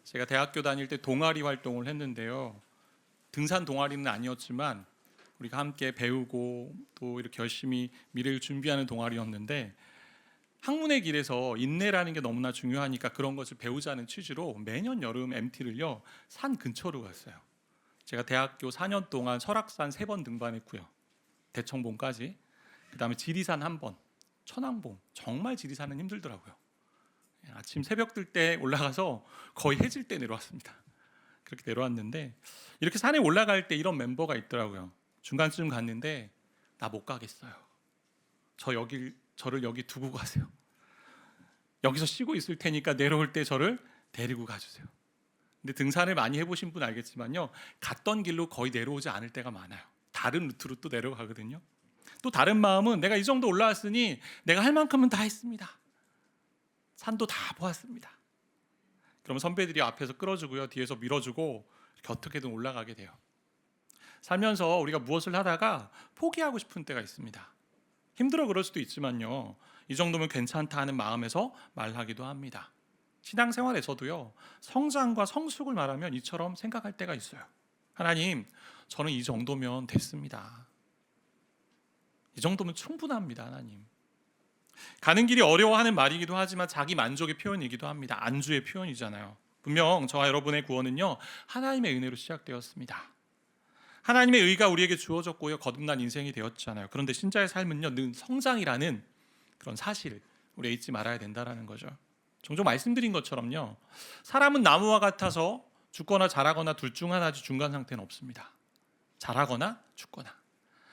제가 대학교 다닐 때 동아리 활동을 했는데요. 등산 동아리는 아니었지만 우리가 함께 배우고 또 이렇게 열심히 미래를 준비하는 동아리였는데, 학문의 길에서 인내라는 게 너무나 중요하니까 그런 것을 배우자는 취지로 매년 여름 MT를요 산 근처로 갔어요. 제가 대학교 4년 동안 설악산 3번 등반했고요, 대청봉까지. 그 다음에 지리산 1번, 천왕봉. 정말 지리산은 힘들더라고요. 아침 새벽 들 때 올라가서 거의 해질 때 내려왔습니다. 그렇게 내려왔는데, 이렇게 산에 올라갈 때 이런 멤버가 있더라고요. 중간쯤 갔는데 나 못 가겠어요. 저를 여기 두고 가세요. 여기서 쉬고 있을 테니까 내려올 때 저를 데리고 가주세요. 근데 등산을 많이 해보신 분 알겠지만요, 갔던 길로 거의 내려오지 않을 때가 많아요. 다른 루트로 또 내려가거든요. 또 다른 마음은 내가 이 정도 올라왔으니 내가 할 만큼은 다 했습니다. 산도 다 보았습니다. 그러면 선배들이 앞에서 끌어주고요, 뒤에서 밀어주고 이렇게 어떻게든 올라가게 돼요. 살면서 우리가 무엇을 하다가 포기하고 싶은 때가 있습니다. 힘들어 그럴 수도 있지만요, 이 정도면 괜찮다 하는 마음에서 말하기도 합니다. 신앙생활에서도요, 성장과 성숙을 말하면 이처럼 생각할 때가 있어요. 하나님, 저는 이 정도면 됐습니다. 이 정도면 충분합니다, 하나님. 가는 길이 어려워하는 말이기도 하지만 자기 만족의 표현이기도 합니다. 안주의 표현이잖아요. 분명 저와 여러분의 구원은요, 하나님의 은혜로 시작되었습니다. 하나님의 의가 우리에게 주어졌고요, 거듭난 인생이 되었잖아요. 그런데 신자의 삶은요, 늘 성장이라는 그런 사실을 우리가 잊지 말아야 된다는 거죠. 종종 말씀드린 것처럼요, 사람은 나무와 같아서 죽거나 자라거나 둘 중 하나지 중간 상태는 없습니다. 자라거나 죽거나.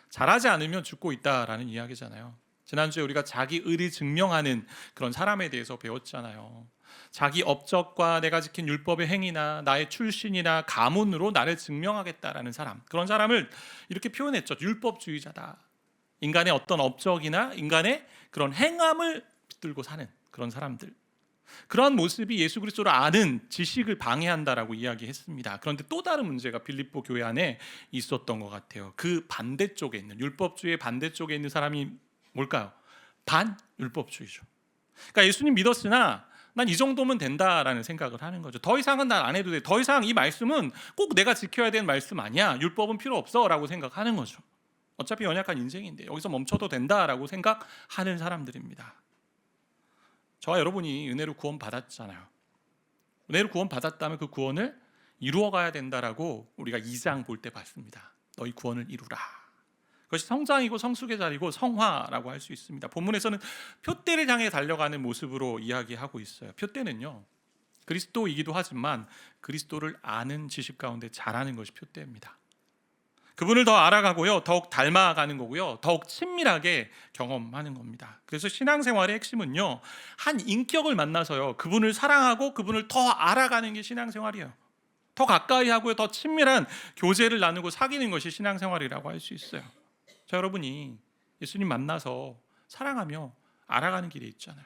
자라지 않으면 죽고 있다라는 이야기잖아요. 지난주에 우리가 자기 의를 증명하는 그런 사람에 대해서 배웠잖아요. 자기 업적과 내가 지킨 율법의 행위나 나의 출신이나 가문으로 나를 증명하겠다라는 사람, 그런 사람을 이렇게 표현했죠. 율법주의자다. 인간의 어떤 업적이나 인간의 그런 행함을 붙들고 사는 그런 사람들, 그런 모습이 예수 그리스도를 아는 지식을 방해한다라고 이야기했습니다. 그런데 또 다른 문제가 빌립보 교회 안에 있었던 것 같아요. 그 반대쪽에 있는, 율법주의의 반대쪽에 있는 사람이 뭘까요? 반율법주의죠. 그러니까 예수님 믿었으나 난 이 정도면 된다라는 생각을 하는 거죠. 더 이상은 난 안 해도 돼. 더 이상 이 말씀은 꼭 내가 지켜야 되는 말씀 아니야. 율법은 필요 없어 라고 생각하는 거죠. 어차피 연약한 인생인데 여기서 멈춰도 된다라고 생각하는 사람들입니다. 저와 여러분이 은혜로 구원 받았잖아요. 은혜로 구원 받았다면 그 구원을 이루어가야 된다라고 우리가 2장 볼 때 봤습니다. 너희 구원을 이루라. 그것이 성장이고 성숙의 자리고 성화라고 할 수 있습니다. 본문에서는 표대를 향해 달려가는 모습으로 이야기하고 있어요. 표대는요, 그리스도이기도 하지만 그리스도를 아는 지식 가운데 자라는 것이 표대입니다. 그분을 더 알아가고요, 더욱 닮아가는 거고요, 더욱 친밀하게 경험하는 겁니다. 그래서 신앙생활의 핵심은요, 한 인격을 만나서요, 그분을 사랑하고 그분을 더 알아가는 게 신앙생활이에요. 더 가까이 하고요, 더 친밀한 교제를 나누고 사귀는 것이 신앙생활이라고 할 수 있어요. 자, 여러분이 예수님 만나서 사랑하며 알아가는 길에 있잖아요.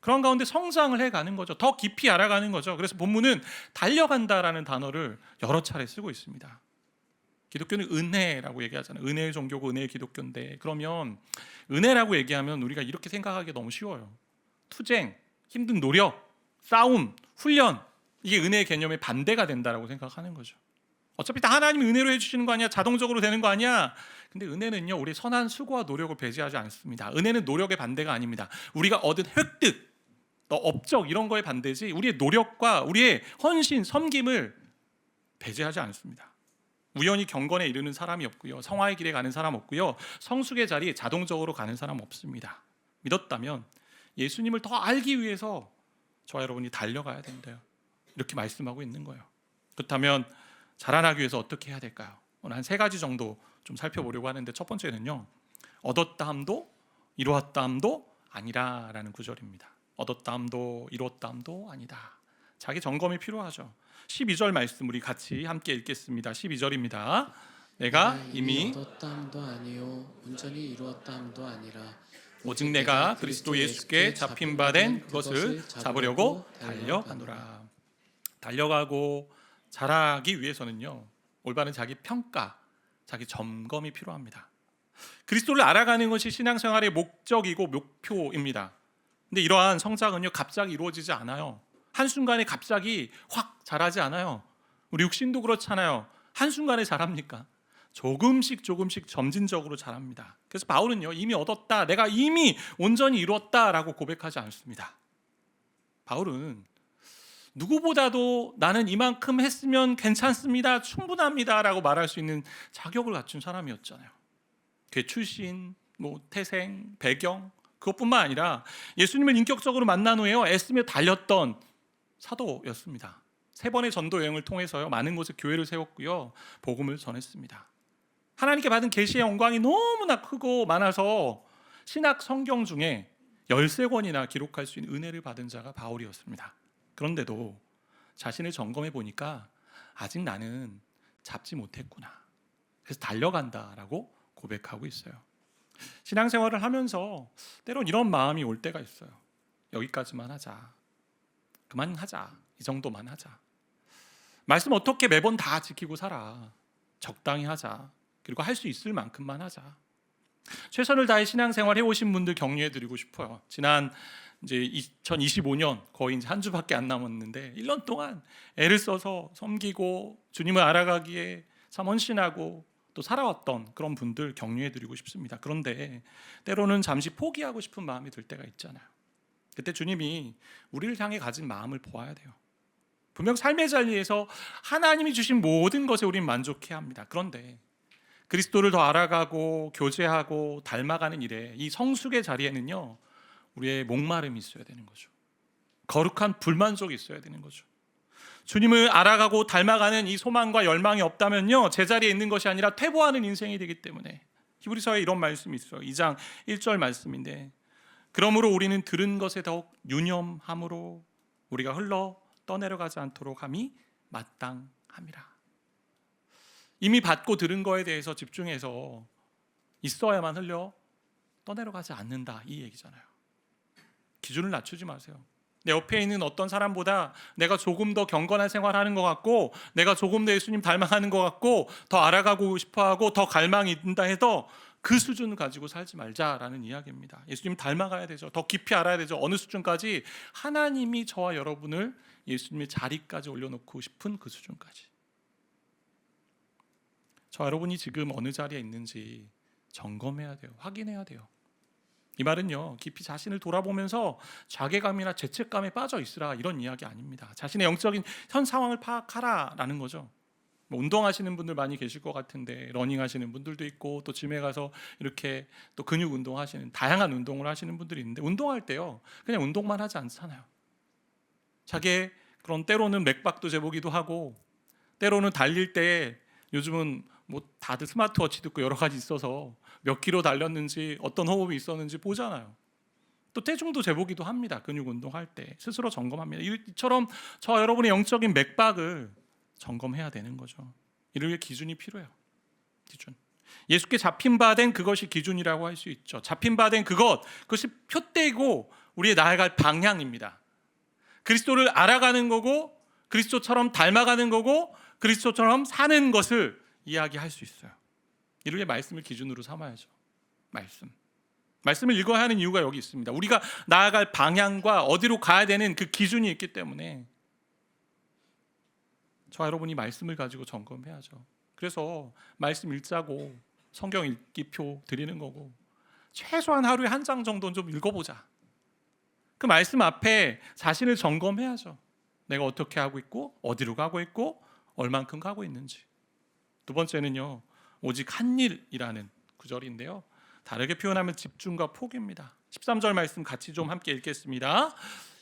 그런 가운데 성장을 해가는 거죠. 더 깊이 알아가는 거죠. 그래서 본문은 달려간다라는 단어를 여러 차례 쓰고 있습니다. 기독교는 은혜라고 얘기하잖아요. 은혜의 종교고 은혜의 기독교인데, 그러면 은혜라고 얘기하면 우리가 이렇게 생각하기 너무 쉬워요. 투쟁, 힘든 노력, 싸움, 훈련, 이게 은혜의 개념의 반대가 된다라고 생각하는 거죠. 어차피 다 하나님이 은혜로 해주시는 거 아니야? 자동적으로 되는 거 아니야? 근데 은혜는요, 우리 선한 수고와 노력을 배제하지 않습니다. 은혜는 노력의 반대가 아닙니다. 우리가 얻은 획득, 업적 이런 거의 반대지, 우리의 노력과 우리의 헌신, 섬김을 배제하지 않습니다. 우연히 경건에 이르는 사람이 없고요, 성화의 길에 가는 사람 없고요, 성숙의 자리에 자동적으로 가는 사람 없습니다. 믿었다면 예수님을 더 알기 위해서 저와 여러분이 달려가야 된대요. 이렇게 말씀하고 있는 거예요. 그렇다면 자라나기 위해서 어떻게 해야 될까요? 오늘 한 3가지 정도 좀 살펴보려고 하는데, 첫 번째는요, 얻었다 함도 이루었다 함도 아니라라는 구절입니다. 얻었다 함도 이루었다 함도 아니다. 자기 점검이 필요하죠. 12절 말씀 우리 같이 함께 읽겠습니다. 12절입니다. 내가 이미 얻었다 함도 아니요 온전히 이루었다 함도 아니라 오직 내가 그리스도 예수께 잡힌 바 된 그것을 잡으려고 달려가노라. 달려가고 자라기 위해서는요, 올바른 자기 평가, 자기 점검이 필요합니다. 그리스도를 알아가는 것이 신앙생활의 목적이고 목표입니다. 근데 이러한 성장은요, 갑자기 이루어지지 않아요. 한순간에 갑자기 확 자라지 않아요. 우리 육신도 그렇잖아요. 한순간에 자랍니까? 조금씩 점진적으로 자랍니다. 그래서 바울은요, 이미 얻었다, 내가 이미 온전히 이루었다라고 고백하지 않습니다. 바울은 누구보다도 나는 이만큼 했으면 괜찮습니다, 충분합니다 라고 말할 수 있는 자격을 갖춘 사람이었잖아요. 그 출신, 태생, 배경, 그것뿐만 아니라 예수님을 인격적으로 만난 후에요, 애쓰며 달렸던 사도였습니다. 3번의 전도 여행을 통해서요, 많은 곳에 교회를 세웠고요, 복음을 전했습니다. 하나님께 받은 계시의 영광이 너무나 크고 많아서 신약 성경 중에 13권이나 기록할 수 있는 은혜를 받은 자가 바울이었습니다. 그런데도 자신을 점검해 보니까 아직 나는 잡지 못했구나, 그래서 달려간다라고 고백하고 있어요. 신앙생활을 하면서 때론 이런 마음이 올 때가 있어요. 여기까지만 하자, 그만하자, 이 정도만 하자. 말씀 어떻게 매번 다 지키고 살아. 적당히 하자. 그리고 할 수 있을 만큼만 하자. 최선을 다해 신앙생활 해오신 분들 격려해드리고 싶어요. 지난 이제 2025년 거의 이제 한 주밖에 안 남았는데 1년 동안 애를 써서 섬기고 주님을 알아가기에 참 헌신하고 또 살아왔던 그런 분들 격려해드리고 싶습니다. 그런데 때로는 잠시 포기하고 싶은 마음이 들 때가 있잖아요. 그때 주님이 우리를 향해 가진 마음을 보아야 돼요. 분명 삶의 자리에서 하나님이 주신 모든 것에 우리는 만족해야 합니다. 그런데 그리스도를 더 알아가고 교제하고 닮아가는 일에, 이 성숙의 자리에는요, 우리의 목마름이 있어야 되는 거죠. 거룩한 불만족이 있어야 되는 거죠. 주님을 알아가고 닮아가는 이 소망과 열망이 없다면요, 제자리에 있는 것이 아니라 퇴보하는 인생이 되기 때문에 히브리서에 이런 말씀이 있어요. 2장 1절 말씀인데, 그러므로 우리는 들은 것에 더욱 유념함으로 우리가 흘러 떠내려가지 않도록 함이 마땅함이라. 이미 받고 들은 거에 대해서 집중해서 있어야만 흘려 떠내려가지 않는다, 이 얘기잖아요. 기준을 낮추지 마세요. 내 옆에 있는 어떤 사람보다 내가 조금 더 경건한 생활하는 것 같고, 내가 조금 더 예수님 닮아가는 것 같고, 더 알아가고 싶어하고 더 갈망이 있다 해도 그 수준을 가지고 살지 말자라는 이야기입니다. 예수님 닮아가야 되죠. 더 깊이 알아야 되죠. 어느 수준까지? 하나님이 저와 여러분을 예수님의 자리까지 올려놓고 싶은 그 수준까지. 저 여러분이 지금 어느 자리에 있는지 점검해야 돼요. 확인해야 돼요. 이 말은요, 깊이 자신을 돌아보면서 자괴감이나 죄책감에 빠져 있으라, 이런 이야기 아닙니다. 자신의 영적인 현 상황을 파악하라라는 거죠. 운동하시는 분들 많이 계실 것 같은데, 러닝 하시는 분들도 있고, 또 짐에 가서 이렇게 또 근육 운동하시는, 다양한 운동을 하시는 분들이 있는데, 운동할 때요, 그냥 운동만 하지 않잖아요. 자기의 그런, 때로는 맥박도 재보기도 하고, 때로는 달릴 때 요즘은 다들 스마트워치도 있고 여러 가지 있어서 몇 킬로 달렸는지, 어떤 호흡이 있었는지 보잖아요. 또 체중도 재보기도 합니다. 근육 운동할 때 스스로 점검합니다. 이처럼 저 여러분의 영적인 맥박을 점검해야 되는 거죠. 이를 위해 기준이 필요해요. 기준. 예수께 잡힌 바 된 그것이 기준이라고 할 수 있죠. 잡힌 바 된 그것이 표대이고 우리의 나아갈 방향입니다. 그리스도를 알아가는 거고, 그리스도처럼 닮아가는 거고, 그리스도처럼 사는 것을 이야기할 수 있어요. 이를 위해 말씀을 기준으로 삼아야죠. 말씀을 읽어야 하는 이유가 여기 있습니다. 우리가 나아갈 방향과 어디로 가야 되는 그 기준이 있기 때문에 저와 여러분이 말씀을 가지고 점검해야죠. 그래서 말씀 읽자고 성경 읽기표 드리는 거고, 최소한 하루에 한 장 정도는 좀 읽어보자. 그 말씀 앞에 자신을 점검해야죠. 내가 어떻게 하고 있고, 어디로 가고 있고, 얼만큼 가고 있는지. 두 번째는요, 오직 한 일이라는 구절인데요, 다르게 표현하면 집중과 포기입니다. 13절 말씀 같이 좀 함께 읽겠습니다.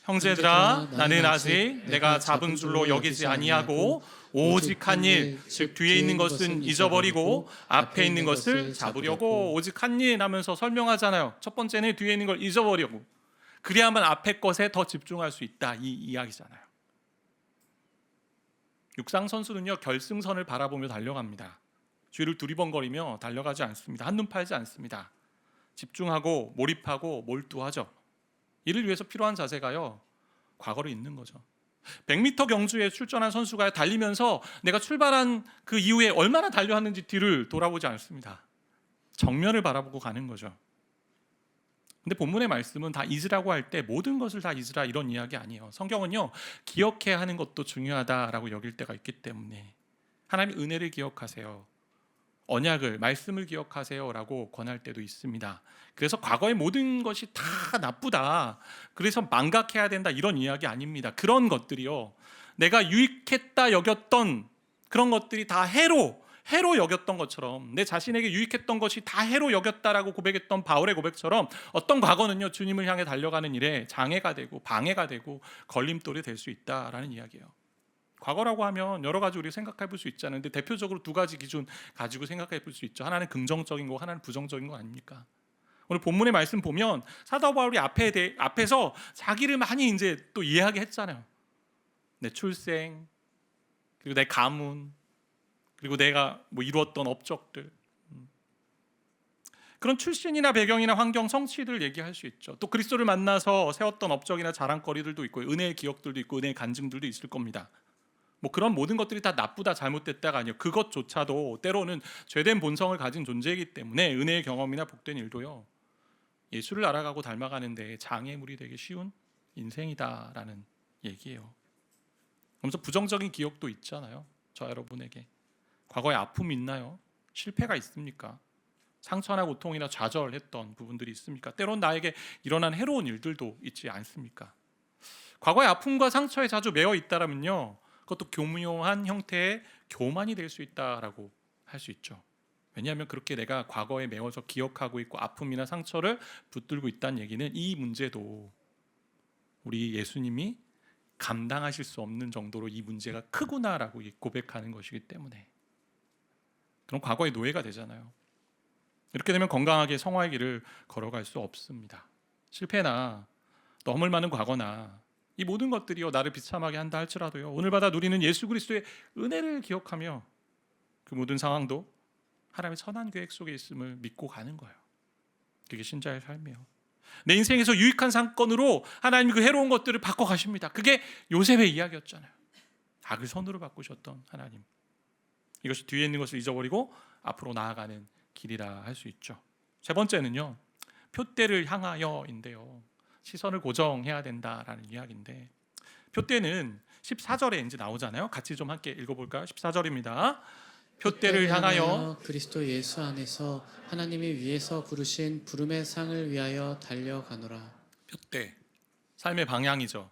형제들아, 나는 아직 내가 잡은 줄로 여기지 아니하고 오직 한 일, 즉 뒤에 있는 것은 잊어버리고 앞에 있는 것을 잡으려고. 오직 한 일 하면서 설명하잖아요. 첫 번째는 뒤에 있는 걸 잊어버리고, 그래야만 앞에 것에 더 집중할 수 있다, 이 이야기잖아요. 육상 선수는요, 결승선을 바라보며 달려갑니다. 주위를 두리번거리며 달려가지 않습니다. 한눈 팔지 않습니다. 집중하고 몰입하고 몰두하죠. 이를 위해서 필요한 자세가요, 과거를 잊는 거죠. 100m 경주에 출전한 선수가 달리면서 내가 출발한 그 이후에 얼마나 달려왔는지 뒤를 돌아보지 않습니다. 정면을 바라보고 가는 거죠. 근데 본문의 말씀은 다 잊으라고 할 때 모든 것을 다 잊으라 이런 이야기 아니에요. 성경은요, 기억해야 하는 것도 중요하다라고 여길 때가 있기 때문에 하나님의 은혜를 기억하세요, 언약을, 말씀을 기억하세요라고 권할 때도 있습니다. 그래서 과거의 모든 것이 다 나쁘다, 그래서 망각해야 된다 이런 이야기 아닙니다. 그런 것들이요, 내가 유익했다 여겼던 그런 것들이 다 해로 여겼던 것처럼, 내 자신에게 유익했던 것이 다 해로 여겼다라고 고백했던 바울의 고백처럼 어떤 과거는요, 주님을 향해 달려가는 일에 장애가 되고 방해가 되고 걸림돌이 될 수 있다라는 이야기예요. 과거라고 하면 여러 가지 우리 생각해 볼 수 있잖아요. 근데 대표적으로 두 가지 기준 가지고 생각해 볼 수 있죠. 하나는 긍정적인 거, 하나는 부정적인 거 아닙니까? 오늘 본문의 말씀 보면 사도 바울이 앞에서 자기를 많이 이제 또 이야기했잖아요. 내 출생, 그리고 내 가문, 그리고 내가 뭐 이루었던 업적들, 그런 출신이나 배경이나 환경, 성취를 얘기할 수 있죠. 또 그리스도를 만나서 세웠던 업적이나 자랑거리들도 있고, 은혜의 기억들도 있고, 은혜의 간증들도 있을 겁니다. 뭐 그런 모든 것들이 다 나쁘다, 잘못됐다가 아니에요. 그것조차도 때로는 죄된 본성을 가진 존재이기 때문에 은혜의 경험이나 복된 일도요, 예수를 알아가고 닮아가는데 장애물이 되기 쉬운 인생이다라는 얘기예요. 그러면서 부정적인 기억도 있잖아요. 저 여러분에게 과거에 아픔이 있나요? 실패가 있습니까? 상처나 고통이나 좌절했던 부분들이 있습니까? 때론 나에게 일어난 해로운 일들도 있지 않습니까? 과거의 아픔과 상처에 자주 매여 있다면요, 그것도 교묘한 형태의 교만이 될 수 있다라고 할 수 있죠. 왜냐하면 그렇게 내가 과거에 매워서 기억하고 있고 아픔이나 상처를 붙들고 있다는 얘기는 이 문제도 우리 예수님이 감당하실 수 없는 정도로 이 문제가 크구나라고 고백하는 것이기 때문에, 그럼 과거의 노예가 되잖아요. 이렇게 되면 건강하게 성화의 길을 걸어갈 수 없습니다. 실패나 또 허물 많은 과거나 이 모든 것들이요, 나를 비참하게 한다 할지라도요, 오늘 받아 누리는 예수 그리스도의 은혜를 기억하며 그 모든 상황도 하나님의 선한 계획 속에 있음을 믿고 가는 거예요. 그게 신자의 삶이에요. 내 인생에서 유익한 사건으로 하나님이 그 해로운 것들을 바꿔 가십니다. 그게 요셉의 이야기였잖아요. 악을 선으로 바꾸셨던 하나님, 이것이 뒤에 있는 것을 잊어버리고 앞으로 나아가는 길이라 할 수 있죠. 세 번째는요, 표대를 향하여인데요, 시선을 고정해야 된다라는 이야기인데, 표대는 14절에 이제 나오잖아요. 같이 좀 함께 읽어볼까요? 14절입니다. 표대를 향하여 그리스도 예수 안에서 하나님이 위에서 부르신 부름의 상을 위하여 달려가노라. 표대, 삶의 방향이죠.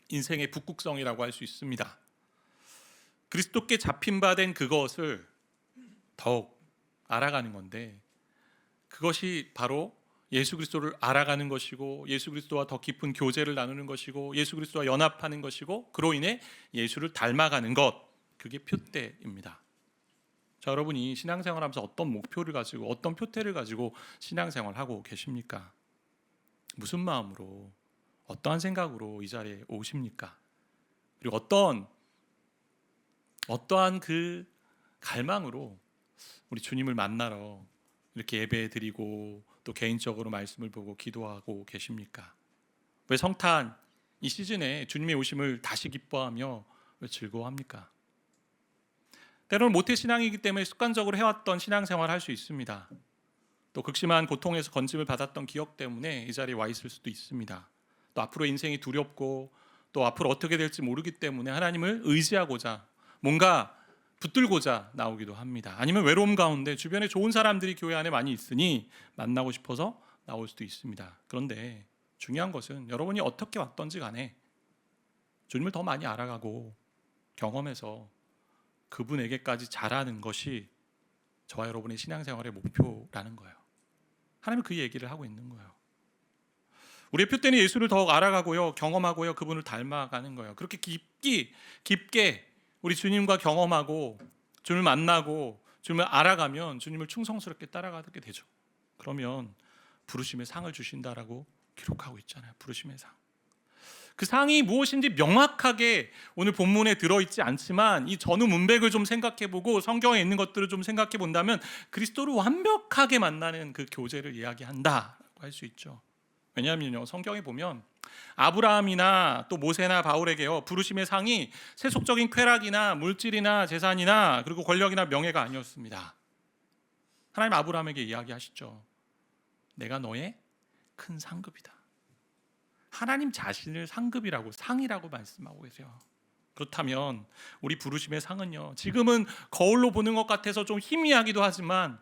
인생의 북극성이라고 할 수 있습니다. 그리스도께 잡힌 바 된 그것을 더욱 알아가는 건데, 그것이 바로 예수 그리스도를 알아가는 것이고, 예수 그리스도와 더 깊은 교제를 나누는 것이고, 예수 그리스도와 연합하는 것이고, 그로 인해 예수를 닮아가는 것, 그게 표대입니다. 자, 여러분이 신앙생활하면서 어떤 목표를 가지고, 어떤 표대를 가지고 신앙생활하고 계십니까? 무슨 마음으로, 어떠한 생각으로 이 자리에 오십니까? 그리고 어떠한 그 갈망으로 우리 주님을 만나러 이렇게 예배 드리고 또 개인적으로 말씀을 보고 기도하고 계십니까? 왜 성탄 이 시즌에 주님의 오심을 다시 기뻐하며 왜 즐거워합니까? 때로는 모태신앙이기 때문에 습관적으로 해왔던 신앙생활을 할 수 있습니다. 또 극심한 고통에서 건짐을 받았던 기억 때문에 이 자리에 와 있을 수도 있습니다. 또 앞으로 인생이 두렵고 또 앞으로 어떻게 될지 모르기 때문에 하나님을 의지하고자, 뭔가 붙들고자 나오기도 합니다. 아니면 외로움 가운데 주변에 좋은 사람들이 교회 안에 많이 있으니 만나고 싶어서 나올 수도 있습니다. 그런데 중요한 것은 여러분이 어떻게 왔던지 간에 주님을 더 많이 알아가고 경험해서 그분에게까지 자라는 것이 저와 여러분의 신앙생활의 목표라는 거예요. 하나님은 그 얘기를 하고 있는 거예요. 우리의 표대는 예수를 더욱 알아가고요, 경험하고요, 그분을 닮아가는 거예요. 그렇게 깊게 우리 주님과 경험하고 주님을 만나고 주님을 알아가면 주님을 충성스럽게 따라가게 되죠. 그러면 부르심의 상을 주신다라고 기록하고 있잖아요. 부르심의 상. 그 상이 무엇인지 명확하게 오늘 본문에 들어있지 않지만 이 전후 문맥을 좀 생각해보고 성경에 있는 것들을 좀 생각해본다면 그리스도를 완벽하게 만나는 그 교제를 이야기한다고 할 수 있죠. 왜냐하면요, 성경에 보면 아브라함이나 또 모세나 바울에게요, 부르심의 상이 세속적인 쾌락이나 물질이나 재산이나 그리고 권력이나 명예가 아니었습니다. 하나님 아브라함에게 이야기하시죠. 내가 너의 큰 상급이다. 하나님 자신을 상급이라고, 상이라고 말씀하고 계세요. 그렇다면 우리 부르심의 상은요, 지금은 거울로 보는 것 같아서 좀 희미하기도 하지만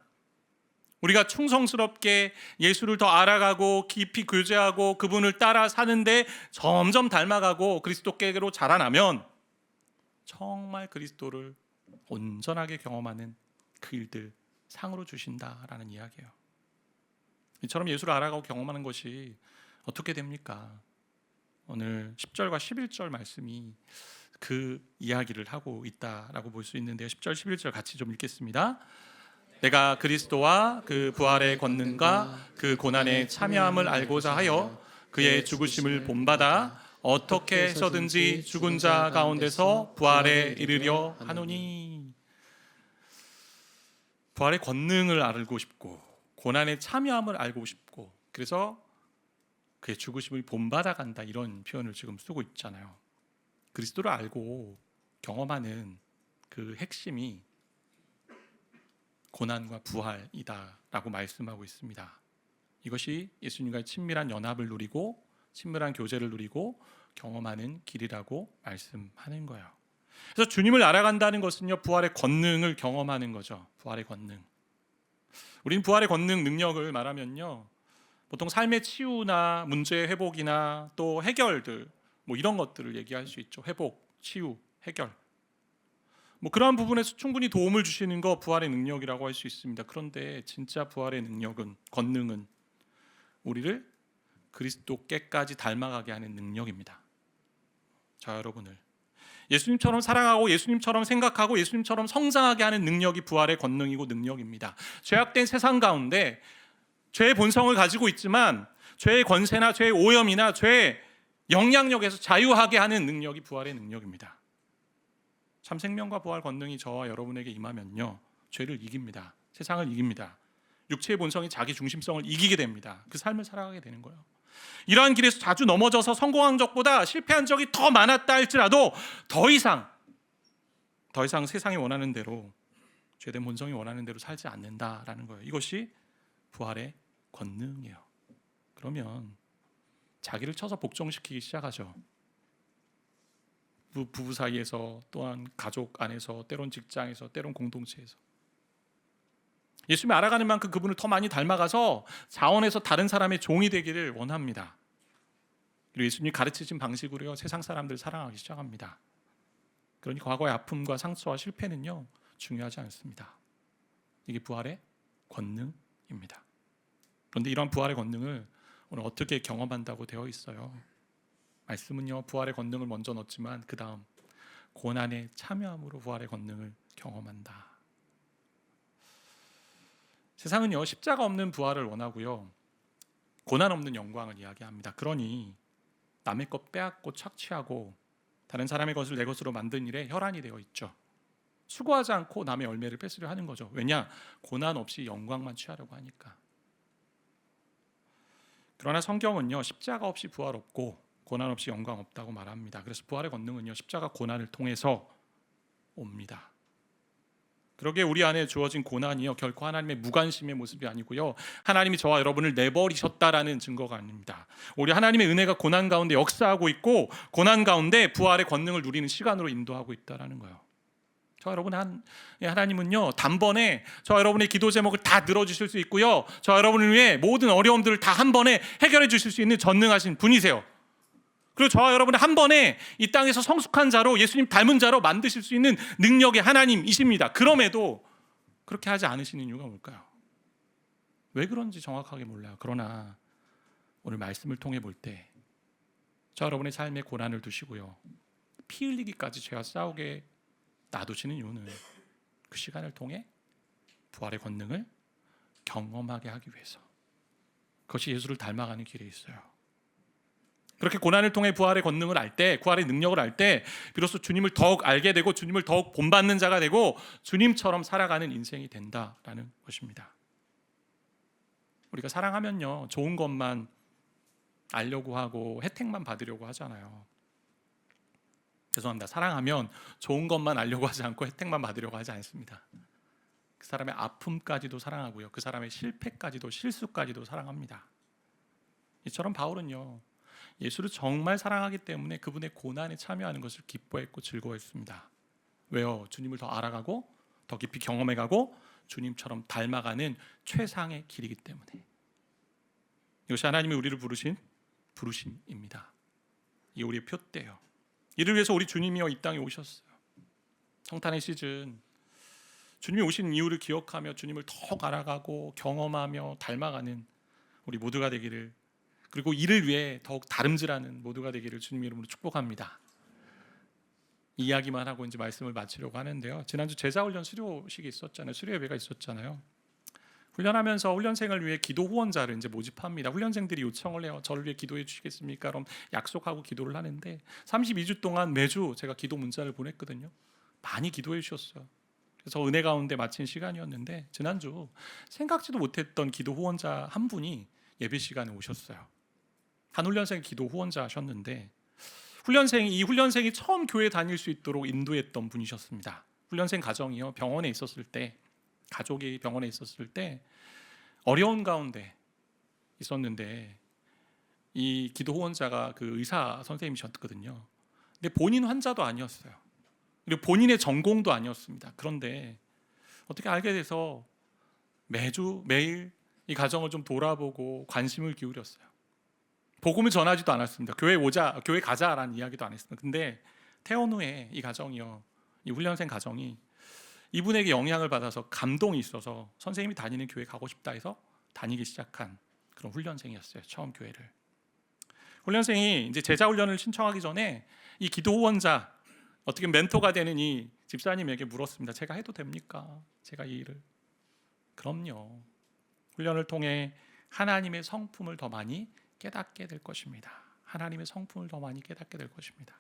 우리가 충성스럽게 예수를 더 알아가고 깊이 교제하고 그분을 따라 사는데 점점 닮아가고 그리스도께로 자라나면 정말 그리스도를 온전하게 경험하는 그 일들 상으로 주신다라는 이야기예요. 이처럼 예수를 알아가고 경험하는 것이 어떻게 됩니까? 오늘 10절과 11절 말씀이 그 이야기를 하고 있다라고 볼 수 있는데요. 10절 11절 같이 좀 읽겠습니다. 내가 그리스도와 그 부활의 권능과 그 고난의 참여함을 알고자 하여 그의 죽으심을 본받아 어떻게 해서든지 죽은 자 가운데서 부활에 이르려 하노니. 부활의 권능을 알고 싶고 고난의 참여함을 알고 싶고 그래서 그의 죽으심을 본받아 간다, 이런 표현을 지금 쓰고 있잖아요. 그리스도를 알고 경험하는 그 핵심이 고난과 부활이다라고 말씀하고 있습니다. 이것이 예수님과의 친밀한 연합을 누리고 친밀한 교제를 누리고 경험하는 길이라고 말씀하는 거예요. 그래서 주님을 알아간다는 것은요, 부활의 권능을 경험하는 거죠. 부활의 권능. 우리는 부활의 권능 능력을 말하면요, 보통 삶의 치유나 문제 회복이나 또 해결들, 뭐 이런 것들을 얘기할 수 있죠. 회복, 치유, 해결. 뭐 그러한 부분에서 충분히 도움을 주시는 거 부활의 능력이라고 할 수 있습니다. 그런데 진짜 부활의 능력은, 권능은 우리를 그리스도께까지 닮아가게 하는 능력입니다. 자, 여러분을 예수님처럼 사랑하고 예수님처럼 생각하고 예수님처럼 성장하게 하는 능력이 부활의 권능이고 능력입니다. 죄악된 세상 가운데 죄의 본성을 가지고 있지만 죄의 권세나 죄의 오염이나 죄의 영향력에서 자유하게 하는 능력이 부활의 능력입니다. 참 생명과 부활 권능이 저와 여러분에게 임하면요, 죄를 이깁니다. 세상을 이깁니다. 육체의 본성이 자기 중심성을 이기게 됩니다. 그 삶을 살아가게 되는 거예요. 이러한 길에서 자주 넘어져서 성공한 적보다 실패한 적이 더 많았다 할지라도 더 이상 세상이 원하는 대로, 죄된 본성이 원하는 대로 살지 않는다라는 거예요. 이것이 부활의 권능이에요. 그러면 자기를 쳐서 복종시키기 시작하죠. 부부 사이에서, 또한 가족 안에서, 때론 직장에서, 때론 공동체에서. 예수님을 알아가는 만큼 그분을 더 많이 닮아가서 자원해서 다른 사람의 종이 되기를 원합니다. 그리고 예수님이 가르치신 방식으로 세상 사람들 사랑하기 시작합니다. 그러니 과거의 아픔과 상처와 실패는요, 중요하지 않습니다. 이게 부활의 권능입니다. 그런데 이런 부활의 권능을 오늘 어떻게 경험한다고 되어 있어요? 말씀은요, 부활의 권능을 먼저 넣지만 그 다음 고난에 참여함으로 부활의 권능을 경험한다. 세상은요, 십자가 없는 부활을 원하고요, 고난 없는 영광을 이야기합니다. 그러니 남의 것 빼앗고 착취하고 다른 사람의 것을 내 것으로 만든 일에 혈안이 되어 있죠. 수고하지 않고 남의 열매를 뺏으려 하는 거죠. 왜냐? 고난 없이 영광만 취하려고 하니까. 그러나 성경은요, 십자가 없이 부활 없고 고난 없이 영광 없다고 말합니다. 그래서 부활의 권능은요, 십자가 고난을 통해서 옵니다. 그러기에 우리 안에 주어진 고난이요, 결코 하나님의 무관심의 모습이 아니고요, 하나님이 저와 여러분을 내버리셨다라는 증거가 아닙니다. 우리 하나님의 은혜가 고난 가운데 역사하고 있고 고난 가운데 부활의 권능을 누리는 시간으로 인도하고 있다라는 거예요. 저와 여러분, 하나님은요, 단번에 저와 여러분의 기도 제목을 다 들어주실 수 있고요, 저와 여러분을 위해 모든 어려움들을 다 한 번에 해결해 주실 수 있는 전능하신 분이세요. 그리고 저와 여러분을 한 번에 이 땅에서 성숙한 자로, 예수님 닮은 자로 만드실 수 있는 능력의 하나님이십니다. 그럼에도 그렇게 하지 않으시는 이유가 뭘까요? 왜 그런지 정확하게 몰라요. 그러나 오늘 말씀을 통해 볼 때 저와 여러분의 삶에 고난을 두시고요, 피 흘리기까지 죄와 싸우게 놔두시는 이유는 그 시간을 통해 부활의 권능을 경험하게 하기 위해서, 그것이 예수를 닮아가는 길에 있어요. 그렇게 고난을 통해 부활의 권능을 알 때, 부활의 능력을 알 때 비로소 주님을 더욱 알게 되고 주님을 더욱 본받는 자가 되고 주님처럼 살아가는 인생이 된다라는 것입니다. 우리가 사랑하면요, 좋은 것만 알려고 하고 혜택만 받으려고 하잖아요. 죄송합니다. 사랑하면 좋은 것만 알려고 하지 않고 혜택만 받으려고 하지 않습니다. 그 사람의 아픔까지도 사랑하고요, 그 사람의 실패까지도, 실수까지도 사랑합니다. 이처럼 바울은요, 예수를 정말 사랑하기 때문에 그분의 고난에 참여하는 것을 기뻐했고 즐거워했습니다. 왜요? 주님을 더 알아가고 더 깊이 경험해가고 주님처럼 닮아가는 최상의 길이기 때문에. 이것이 하나님이 우리를 부르신 부르심입니다. 이게 우리의 표대예요. 이를 위해서 우리 주님이여 이 땅에 오셨어요. 성탄의 시즌, 주님이 오신 이유를 기억하며 주님을 더욱 알아가고 경험하며 닮아가는 우리 모두가 되기를, 그리고 이를 위해 더욱 다름질하는 모두가 되기를 주님 이름으로 축복합니다. 이야기만 하고 이제 말씀을 마치려고 하는데요. 지난주 제자훈련 수료식이 있었잖아요. 수료 예배가 있었잖아요. 훈련하면서 훈련생을 위해 기도 후원자를 이제 모집합니다. 훈련생들이 요청을 해요. 저를 위해 기도해 주시겠습니까? 그럼 약속하고 기도를 하는데 32주 동안 매주 제가 기도 문자를 보냈거든요. 많이 기도해 주셨어요. 그래서 은혜 가운데 마친 시간이었는데 지난주 생각지도 못했던 기도 후원자 한 분이 예배 시간에 오셨어요. 한 훈련생 기도 후원자 하셨는데 이 훈련생이 처음 교회 다닐 수 있도록 인도했던 분이셨습니다. 훈련생 가정이요, 병원에 있었을 때, 가족이 병원에 있었을 때 어려운 가운데 있었는데 이 기도 후원자가 그 의사 선생님이셨거든요. 근데 본인 환자도 아니었어요. 그리고 본인의 전공도 아니었습니다. 그런데 어떻게 알게 돼서 매일 이 가정을 좀 돌아보고 관심을 기울였어요. 복음을 전하지도 않았습니다. 교회 가자라는 이야기도 안 했습니다. 근데 퇴원 후에 이 가정이요, 이 훈련생 가정이 이분에게 영향을 받아서 감동이 있어서 선생님이 다니는 교회 가고 싶다 해서 다니기 시작한 그런 훈련생이었어요. 처음 교회를. 훈련생이 이제 제자 훈련을 신청하기 전에 이 기도 후원자, 어떻게 멘토가 되는 이 집사님에게 물었습니다. 제가 해도 됩니까? 제가 이 일을. 그럼요. 훈련을 통해 하나님의 성품을 더 많이 깨닫게 될 것입니다. 하나님의 성품을 더 많이 깨닫게 될 것입니다.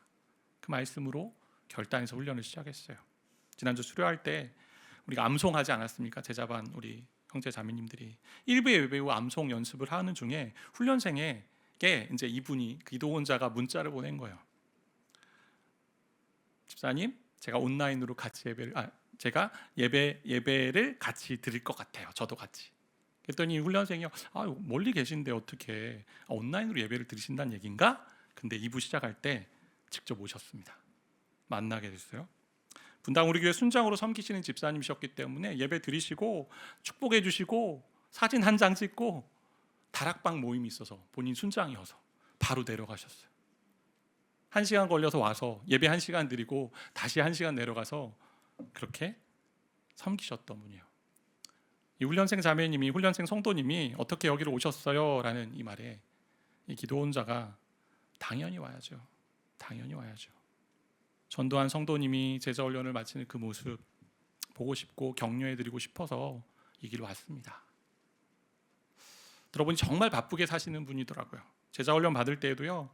그 말씀으로 결단해서 훈련을 시작했어요. 지난주 수료할 때 우리가 암송하지 않았습니까? 제자반 우리 형제 자매님들이 1부 예배 후 암송 연습을 하는 중에 훈련생에게 이제 이분이 기도 후원자가 문자를 보낸 거예요. 집사님, 제가 온라인으로 같이 제가 예배를 같이 드릴 것 같아요. 저도 같이. 그랬더니 훈련생이 멀리 계신데 어떻게 온라인으로 예배를 드리신다는 얘기인가? 근데 2부 시작할 때 직접 오셨습니다. 만나게 됐어요. 분당 우리 교회 순장으로 섬기시는 집사님이셨기 때문에 예배 드리시고 축복해 주시고 사진 한 장 찍고 다락방 모임이 있어서 본인 순장이어서 바로 내려가셨어요. 1시간 걸려서 와서 예배 1시간 드리고 다시 1시간 내려가서 그렇게 섬기셨던 분이에요. 이 훈련생 자매님이, 훈련생 성도님이 어떻게 여기로 오셨어요? 라는 이 말에 이 기도원자가 당연히 와야죠. 당연히 와야죠. 전도한 성도님이 제자훈련을 마치는 그 모습 보고 싶고 격려해드리고 싶어서 이 길로 왔습니다. 들어보니 정말 바쁘게 사시는 분이더라고요. 제자훈련 받을 때에도요,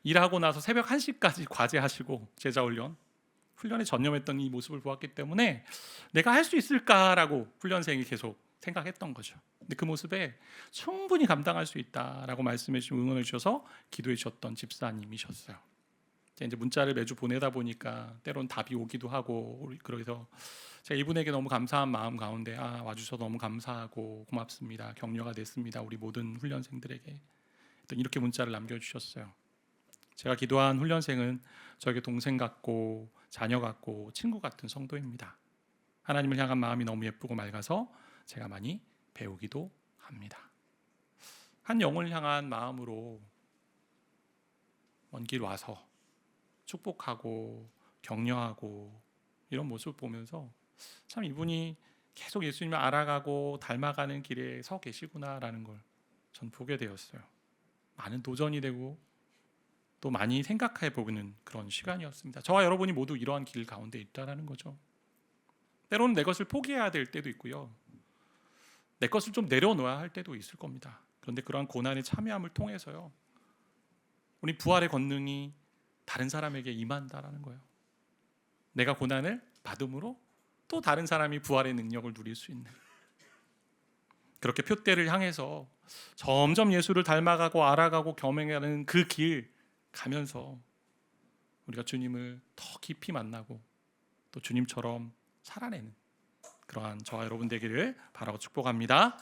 일하고 나서 새벽 1시까지 과제하시고 훈련에 전념했던 이 모습을 보았기 때문에 내가 할 수 있을까라고 훈련생이 계속 생각했던 거죠. 근데 그 모습에 충분히 감당할 수 있다라고 말씀해 주시고 응원해 주셔서 기도해 주셨던 집사님이셨어요. 이제 문자를 매주 보내다 보니까 때론 답이 오기도 하고, 그래서 제가 이분에게 너무 감사한 마음 가운데 와주셔서 너무 감사하고 고맙습니다. 격려가 됐습니다. 우리 모든 훈련생들에게. 이렇게 문자를 남겨주셨어요. 제가 기도한 훈련생은 저에게 동생 같고 자녀 같고 친구 같은 성도입니다. 하나님을 향한 마음이 너무 예쁘고 맑아서 제가 많이 배우기도 합니다. 한 영혼을 향한 마음으로 먼 길 와서 축복하고 격려하고 이런 모습을 보면서 참 이분이 계속 예수님을 알아가고 닮아가는 길에 서 계시구나라는 걸 전 보게 되었어요. 많은 도전이 되고 또 많이 생각해 보는 그런 시간이었습니다. 저와 여러분이 모두 이러한 길 가운데 있다라는 거죠. 때로는 내 것을 포기해야 될 때도 있고요, 내 것을 좀 내려놓아야 할 때도 있을 겁니다. 그런데 그러한 고난의 참여함을 통해서요, 우리 부활의 권능이 다른 사람에게 임한다라는 거예요. 내가 고난을 받음으로 또 다른 사람이 부활의 능력을 누릴 수 있는, 그렇게 표대를 향해서 점점 예수를 닮아가고 알아가고 겸행하는 그 길 가면서 우리가 주님을 더 깊이 만나고 또 주님처럼 살아내는 그러한 저와 여러분 되기를 바라고 축복합니다.